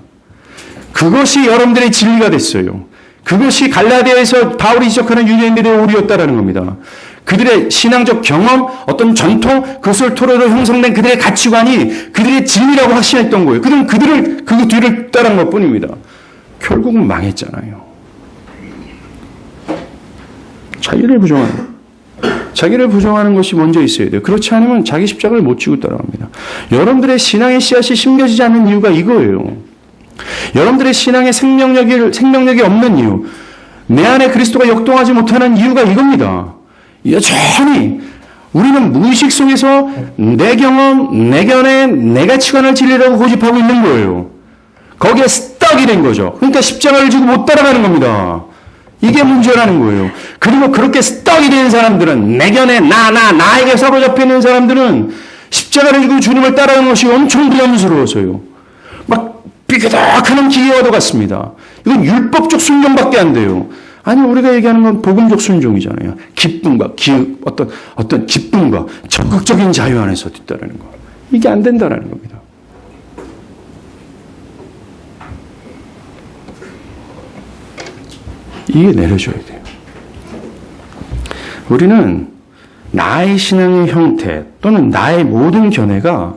그것이 여러분들의 진리가 됐어요. 그것이 갈라디아에서 바울이 지적하는 유대인들의 오류였다라는 겁니다. 그들의 신앙적 경험, 어떤 전통, 그것을 토대로 형성된 그들의 가치관이 그들의 진리라고 확신했던 거예요. 그들은 그 뒤를 따른 것 뿐입니다. 결국은 망했잖아요. 자기를 부정하는 것이 먼저 있어야 돼요. 그렇지 않으면 자기 십자가를 못 지고 따라갑니다. 여러분들의 신앙의 씨앗이 심겨지지 않는 이유가 이거예요. 여러분들의 신앙의 생명력이 없는 이유, 내 안에 그리스도가 역동하지 못하는 이유가 이겁니다. 여전히 우리는 무의식 속에서 내 경험, 내 견해, 내 가치관을 진리라고 고집하고 있는 거예요. 거기에 스떡이 된 거죠. 그러니까 십자가를 지고 못 따라가는 겁니다. 이게 문제라는 거예요. 그리고 그렇게 스떡이 된 사람들은, 내 견해, 나에게 사로잡혀 있는 사람들은 십자가를 지고 주님을 따라가는 것이 엄청 부담스러워서요. 막 삐그덕하는 기계와도 같습니다. 이건 율법적 순종밖에 안 돼요. 아니, 우리가 얘기하는 건 복음적 순종이잖아요. 기쁨과 어떤 기쁨과 적극적인 자유 안에서 뒤따르는 거. 이게 안 된다라는 겁니다. 이게 내려줘야 돼요. 우리는 나의 신앙의 형태 또는 나의 모든 견해가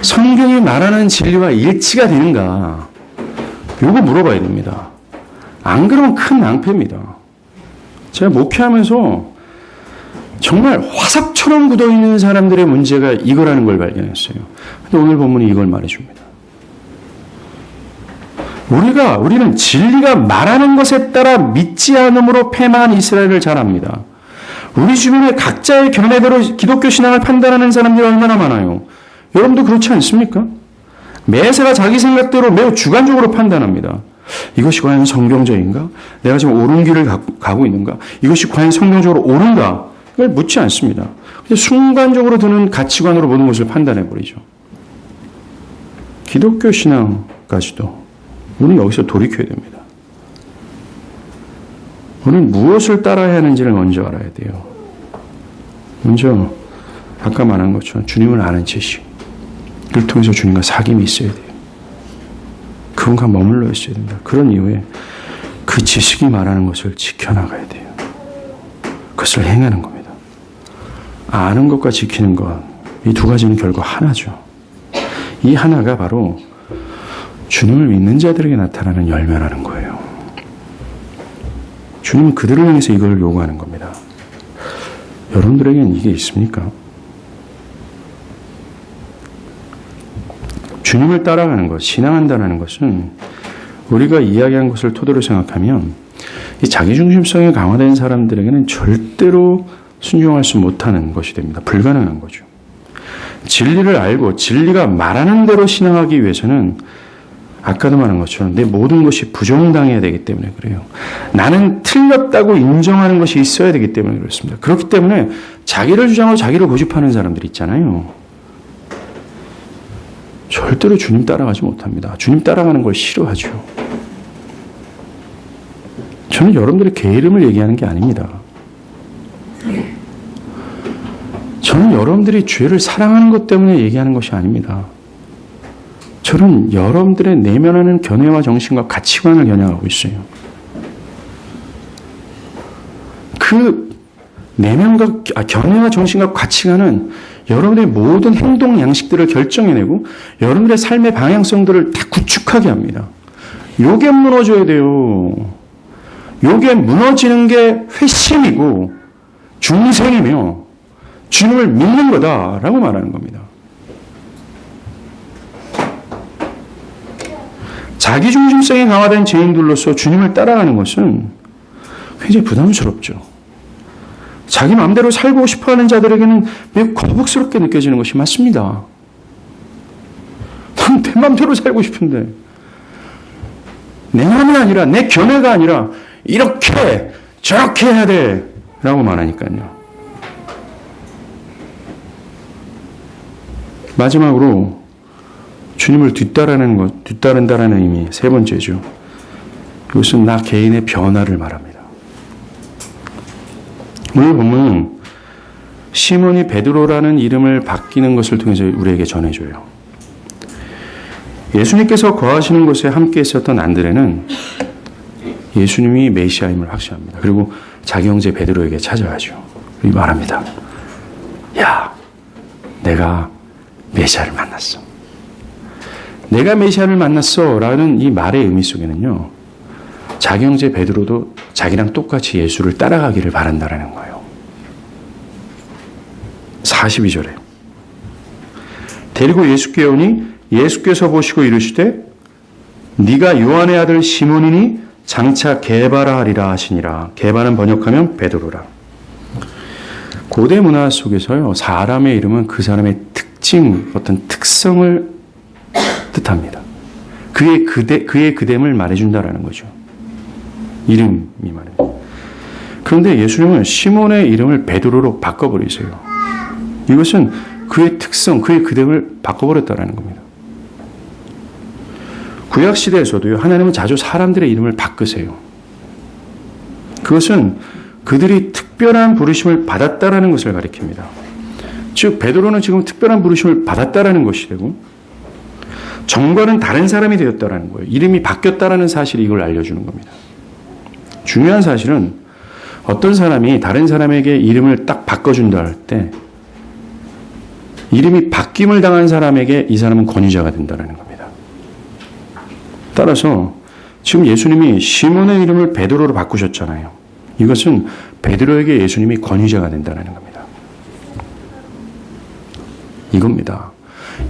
성경이 말하는 진리와 일치가 되는가? 이거 물어봐야 됩니다. 안 그러면 큰 낭패입니다. 제가 목회하면서 정말 화석처럼 굳어있는 사람들의 문제가 이거라는 걸 발견했어요. 근데 오늘 본문이 이걸 말해줍니다. 우리는 진리가 말하는 것에 따라 믿지 않음으로 패망한 이스라엘을 잘 압니다. 우리 주변에 각자의 견해대로 기독교 신앙을 판단하는 사람들이 얼마나 많아요. 여러분도 그렇지 않습니까? 매사가 자기 생각대로 매우 주관적으로 판단합니다. 이것이 과연 성경적인가? 내가 지금 옳은 길을 가고 있는가? 이것이 과연 성경적으로 옳은가? 그걸 묻지 않습니다. 그냥 순간적으로 드는 가치관으로 모든 것을 판단해버리죠. 기독교 신앙까지도 우리는 여기서 돌이켜야 됩니다. 우리는 무엇을 따라야 하는지를 먼저 알아야 돼요. 먼저 아까 말한 것처럼 주님을 아는 지식, 그를 통해서 주님과 사귐이 있어야 돼요. 그분과 머물러 있어야 됩니다. 그런 이유에 그 지식이 말하는 것을 지켜나가야 돼요. 그것을 행하는 겁니다. 아는 것과 지키는 것, 이 두 가지는 결국 하나죠. 이 하나가 바로 주님을 믿는 자들에게 나타나는 열매라는 거예요. 주님은 그들을 향해서 이걸 요구하는 겁니다. 여러분들에게는 이게 있습니까? 주님을 따라가는 것, 신앙한다는 것은 우리가 이야기한 것을 토대로 생각하면 이 자기중심성이 강화된 사람들에게는 절대로 순종할 수 못하는 것이 됩니다. 불가능한 거죠. 진리를 알고 진리가 말하는 대로 신앙하기 위해서는 아까도 말한 것처럼 내 모든 것이 부정당해야 되기 때문에 그래요. 나는 틀렸다고 인정하는 것이 있어야 되기 때문에 그렇습니다. 그렇기 때문에 자기를 주장하고 자기를 고집하는 사람들이 있잖아요. 절대로 주님 따라가지 못합니다. 주님 따라가는 걸 싫어하죠. 저는 여러분들의 게으름을 얘기하는 게 아닙니다. 저는 여러분들이 죄를 사랑하는 것 때문에 얘기하는 것이 아닙니다. 저는 여러분들의 내면하는 견해와 정신과 가치관을 겨냥하고 있어요. 그 견해와 정신과 가치관은 여러분의 모든 행동 양식들을 결정해내고 여러분의 삶의 방향성들을 다 구축하게 합니다. 요게 무너져야 돼요. 요게 무너지는 게 회심이고 중생이며 주님을 믿는 거다라고 말하는 겁니다. 자기중심성이 강화된 죄인들로서 주님을 따라가는 것은 굉장히 부담스럽죠. 자기 마음대로 살고 싶어하는 자들에게는 매우 거북스럽게 느껴지는 것이 맞습니다. 나는 내 마음대로 살고 싶은데 내 마음이 아니라 내 견해가 아니라 이렇게 저렇게 해야 돼 라고 말하니까요. 마지막으로 주님을 뒤따른다라는 의미 세 번째죠. 이것은 나 개인의 변화를 말합니다. 오늘 본문은 시몬이 베드로라는 이름을 바뀌는 것을 통해서 우리에게 전해줘요. 예수님께서 거하시는 곳에 함께 있었던 안드레는 예수님이 메시아임을 확신합니다. 그리고 자기 형제 베드로에게 찾아가죠. 그리고 말합니다. 야, 내가 메시아를 만났어. 내가 메시아를 만났어 라는 이 말의 의미 속에는요, 자기 형제 베드로도 자기랑 똑같이 예수를 따라가기를 바란다라는 거예요. 42절에 데리고 예수께 오니 예수께서 보시고 이르시되 네가 요한의 아들 시몬이니 장차 게바라 하리라 하시니라. 게바는 번역하면 베드로라. 고대 문화 속에서요, 사람의 이름은 그 사람의 특징, 어떤 특성을 뜻합니다. 그의 그됨을 말해준다라는 거죠. 이름이 말입니다. 그런데 예수님은 시몬의 이름을 베드로로 바꿔버리세요. 이것은 그의 특성, 그의 그됨을 바꿔버렸다라는 겁니다. 구약시대에서도요, 하나님은 자주 사람들의 이름을 바꾸세요. 그것은 그들이 특별한 부르심을 받았다라는 것을 가리킵니다. 즉, 베드로는 지금 특별한 부르심을 받았다라는 것이 되고, 전과는 다른 사람이 되었다라는 거예요. 이름이 바뀌었다라는 사실이 이걸 알려주는 겁니다. 중요한 사실은 어떤 사람이 다른 사람에게 이름을 딱 바꿔준다 할 때, 이름이 바뀜을 당한 사람에게 이 사람은 권위자가 된다는 겁니다. 따라서 지금 예수님이 시몬의 이름을 베드로로 바꾸셨잖아요. 이것은 베드로에게 예수님이 권위자가 된다는 겁니다. 이겁니다.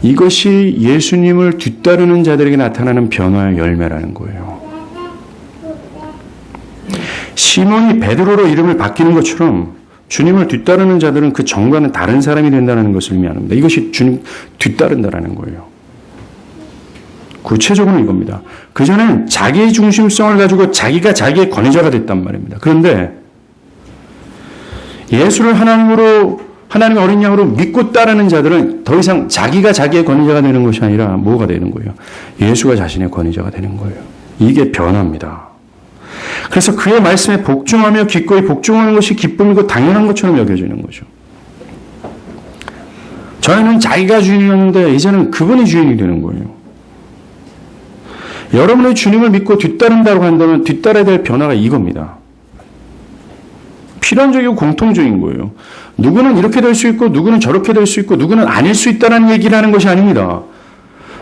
이것이 예수님을 뒤따르는 자들에게 나타나는 변화의 열매라는 거예요. 시몬이 베드로로 이름을 바뀌는 것처럼 주님을 뒤따르는 자들은 그 전과는 다른 사람이 된다는 것을 의미합니다. 이것이 주님 뒤따른다라는 거예요. 구체적으로 이겁니다. 그전엔 자기의 중심성을 가지고 자기가 자기의 권위자가 됐단 말입니다. 그런데 예수를 하나님의 어린 양으로 믿고 따르는 자들은 더 이상 자기가 자기의 권위자가 되는 것이 아니라 뭐가 되는 거예요? 예수가 자신의 권위자가 되는 거예요. 이게 변화입니다. 그래서 그의 말씀에 복종하며 기꺼이 복종하는 것이 기쁨이고 당연한 것처럼 여겨지는 거죠. 저희는 자기가 주인이었는데 이제는 그분이 주인이 되는 거예요. 여러분의 주님을 믿고 뒤따른다고 한다면 뒤따라야 될 변화가 이겁니다. 필연적이고 공통적인 거예요. 누구는 이렇게 될 수 있고 누구는 저렇게 될 수 있고 누구는 아닐 수 있다는 얘기를 하는 것이 아닙니다.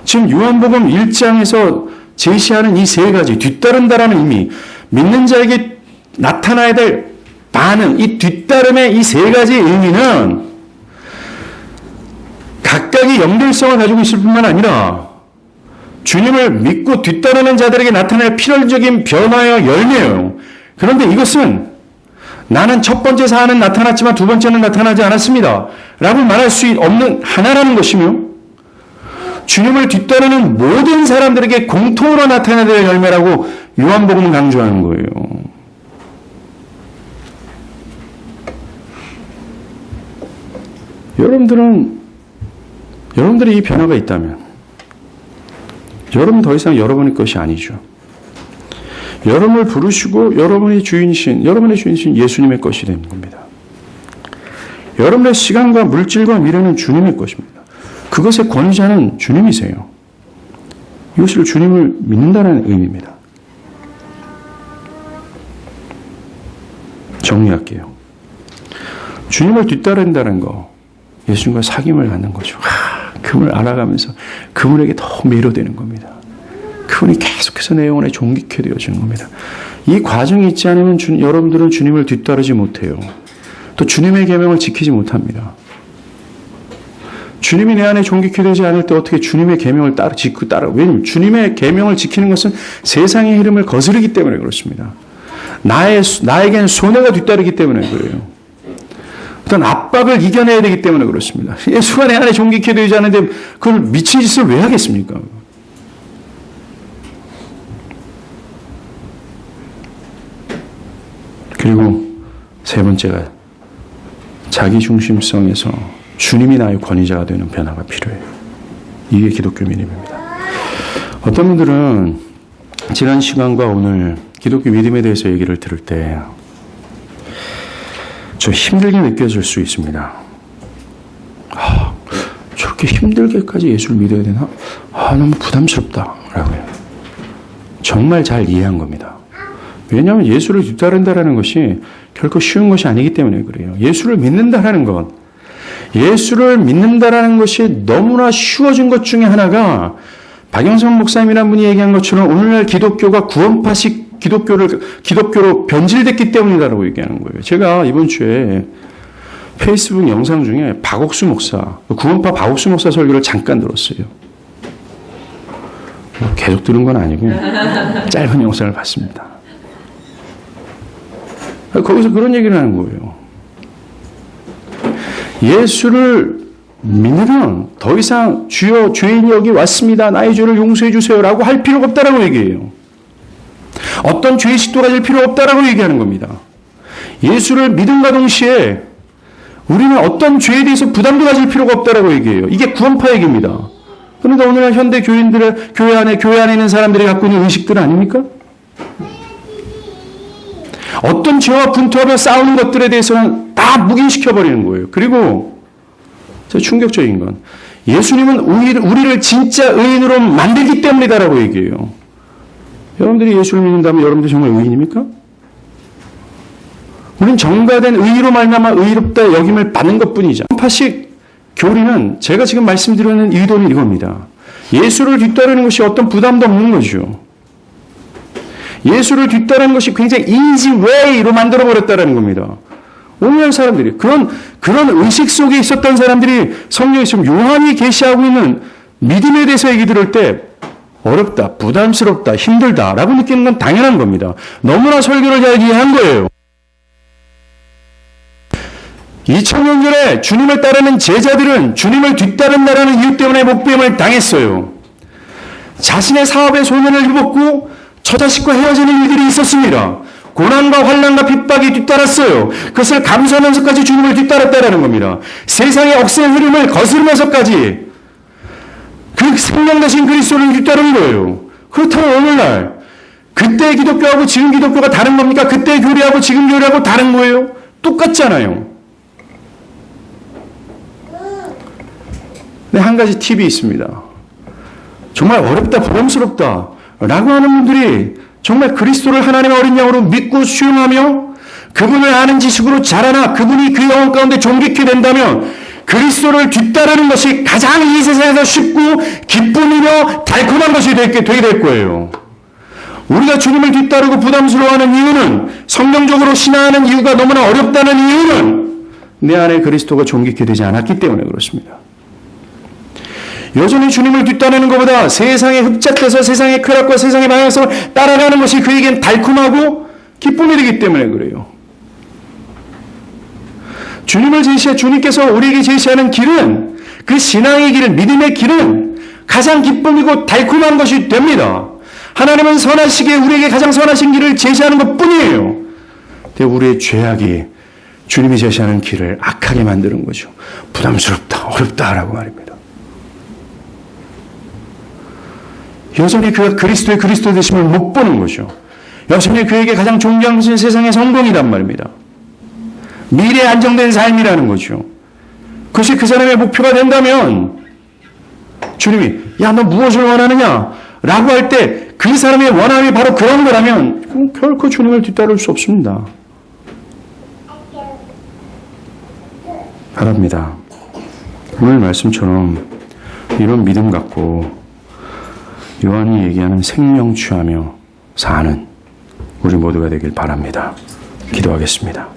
지금 요한복음 1장에서 제시하는 이 세 가지 뒤따른다라는 의미, 믿는 자에게 나타나야 될 반응, 이 뒤따름의 이 세 가지 의미는 각각의 연결성을 가지고 있을 뿐만 아니라 주님을 믿고 뒤따르는 자들에게 나타날 필연적인 변화의 열매예요. 그런데 이것은 나는 첫 번째 사안은 나타났지만 두 번째는 나타나지 않았습니다 라고 말할 수 없는 하나라는 것이며, 주님을 뒤따르는 모든 사람들에게 공통으로 나타나야 될 열매라고 요한복음은 강조하는 거예요. 여러분들이 이 변화가 있다면 여러분 더 이상 여러분의 것이 아니죠. 여러분을 부르시고 여러분의 주인이신 예수님의 것이 되는 겁니다. 여러분의 시간과 물질과 미래는 주님의 것입니다. 그것의 권위자는 주님이세요. 이것을 주님을 믿는다는 의미입니다. 정리할게요. 주님을 뒤따른다는 거, 예수님과 사귐을 갖는 거죠. 그분을 알아가면서 그분에게 더 매료되는 겁니다. 그분이 계속해서 내 영혼에 존귀케 되어지는 겁니다. 이 과정이 있지 않으면 여러분들은 주님을 뒤따르지 못해요. 또 주님의 계명을 지키지 못합니다. 주님이 내 안에 존귀케 되지 않을 때 어떻게 주님의 계명을 왜냐하면 주님의 계명을 지키는 것은 세상의 흐름을 거스르기 때문에 그렇습니다. 나에겐 손해가 뒤따르기 때문에 그래요. 어떤 압박을 이겨내야 되기 때문에 그렇습니다. 예수가 내 안에 존귀케 되지 않는데 그걸 미친 짓을 왜 하겠습니까? 그리고 세 번째가 자기 중심성에서 주님이 나의 권위자가 되는 변화가 필요해요. 이게 기독교 믿음입니다. 어떤 분들은 지난 시간과 오늘 기독교 믿음에 대해서 얘기를 들을 때 좀 힘들게 느껴질 수 있습니다. 저렇게 힘들게까지 예수를 믿어야 되나? 너무 부담스럽다 라고요. 정말 잘 이해한 겁니다. 왜냐하면 예수를 뒤따른다는 것이 결코 쉬운 것이 아니기 때문에 그래요. 예수를 믿는다는 것, 예수를 믿는다는 것이 너무나 쉬워진 것 중에 하나가 박영선 목사님이라는 분이 얘기한 것처럼 오늘날 기독교가 구원파식 기독교로 변질됐기 때문이다라고 얘기하는 거예요. 제가 이번 주에 페이스북 영상 중에 박옥수 목사, 구원파 박옥수 목사 설교를 잠깐 들었어요. 계속 들은 건 아니고 짧은 영상을 봤습니다. 거기서 그런 얘기를 하는 거예요. 예수를 믿으면 더 이상 주여 죄인이 여기 왔습니다. 나의 죄를 용서해 주세요라고 할 필요가 없다라고 얘기해요. 어떤 죄의식도 가질 필요 없다라고 얘기하는 겁니다. 예수를 믿음과 동시에 우리는 어떤 죄에 대해서 부담도 가질 필요가 없다라고 얘기해요. 이게 구원파 얘기입니다. 그런데 오늘날 현대 교인들의 교회 안에 있는 사람들이 갖고 있는 의식들 아닙니까? 어떤 죄와 분투하며 싸우는 것들에 대해서는 다 묵인시켜버리는 거예요. 그리고 충격적인 건 예수님은 우리를 진짜 의인으로 만들기 때문이다라고 얘기해요. 여러분들이 예수를 믿는다면 여러분들이 정말 의인입니까? 우린 정과된 의로 말미암아 의롭다 여김을 받는 것뿐이죠. 파식 교리는 제가 지금 말씀드리는 의도는 이겁니다. 예수를 뒤따르는 것이 어떤 부담도 없는 거죠. 예수를 뒤따르는 것이 굉장히 easy way로 만들어버렸다는 겁니다. 오늘날 사람들이 그런 의식 속에 있었던 사람들이 성경에 지금 요한이 계시하고 있는 믿음에 대해서 얘기 들을 때 어렵다, 부담스럽다, 힘들다라고 느끼는 건 당연한 겁니다. 너무나 설교를 잘 이해한 거예요. 2000년 전에 주님을 따르는 제자들은 주님을 뒤따른다라는 이유 때문에 목배임을 당했어요. 자신의 사업에 소년을 입었고 처자식과 헤어지는 일들이 있었습니다. 고난과 환난과 핍박이 뒤따랐어요. 그것을 감수하면서까지 주님을 뒤따랐다라는 겁니다. 세상의 억센 흐름을 거스르면서까지 그 생명 대신 그리스도를 뒤따르는 거예요. 그렇다면 오늘날 그때의 기독교하고 지금 기독교가 다른 겁니까? 그때의 교리하고 지금 교리하고 다른 거예요? 똑같잖아요. 근데 한 가지 팁이 있습니다. 정말 어렵다, 부담스럽다 라고 하는 분들이 정말 그리스도를 하나님의 어린 양으로 믿고 수용하며 그분을 아는 지식으로 자라나 그분이 그 영혼 가운데 존귀케 된다면 그리스도를 뒤따르는 것이 가장 이 세상에서 쉽고 기쁨이며 달콤한 것이 되게 될 거예요. 우리가 주님을 뒤따르고 부담스러워하는 이유는 성경적으로 신앙하는 이유가 너무나 어렵다는 이유는 내 안에 그리스도가 존귀케 되지 않았기 때문에 그렇습니다. 여전히 주님을 뒤따르는 것보다 세상에 흡착돼서 세상의 쾌락과 세상의 방향성을 따라가는 것이 그에겐 달콤하고 기쁨이 되기 때문에 그래요. 주님께서 우리에게 제시하는 길은 그 신앙의 길은 믿음의 길은 가장 기쁨이고 달콤한 것이 됩니다. 하나님은 선하시기에 우리에게 가장 선하신 길을 제시하는 것뿐이에요. 근데 우리의 죄악이 주님이 제시하는 길을 악하게 만드는 거죠. 부담스럽다, 어렵다라고 말입니다. 여전히 그가 그리스도 되심을 못 보는 거죠. 여전히 그에게 가장 존경하는 것은 세상의 성공이란 말입니다. 미래에 안정된 삶이라는 거죠. 그것이 그 사람의 목표가 된다면 주님이 야, 너 무엇을 원하느냐? 라고 할 때 그 사람의 원함이 바로 그런 거라면 결코 주님을 뒤따를 수 없습니다. 바랍니다. 오늘 말씀처럼 이런 믿음 갖고 요한이 얘기하는 생명 취하며 사는 우리 모두가 되길 바랍니다. 기도하겠습니다.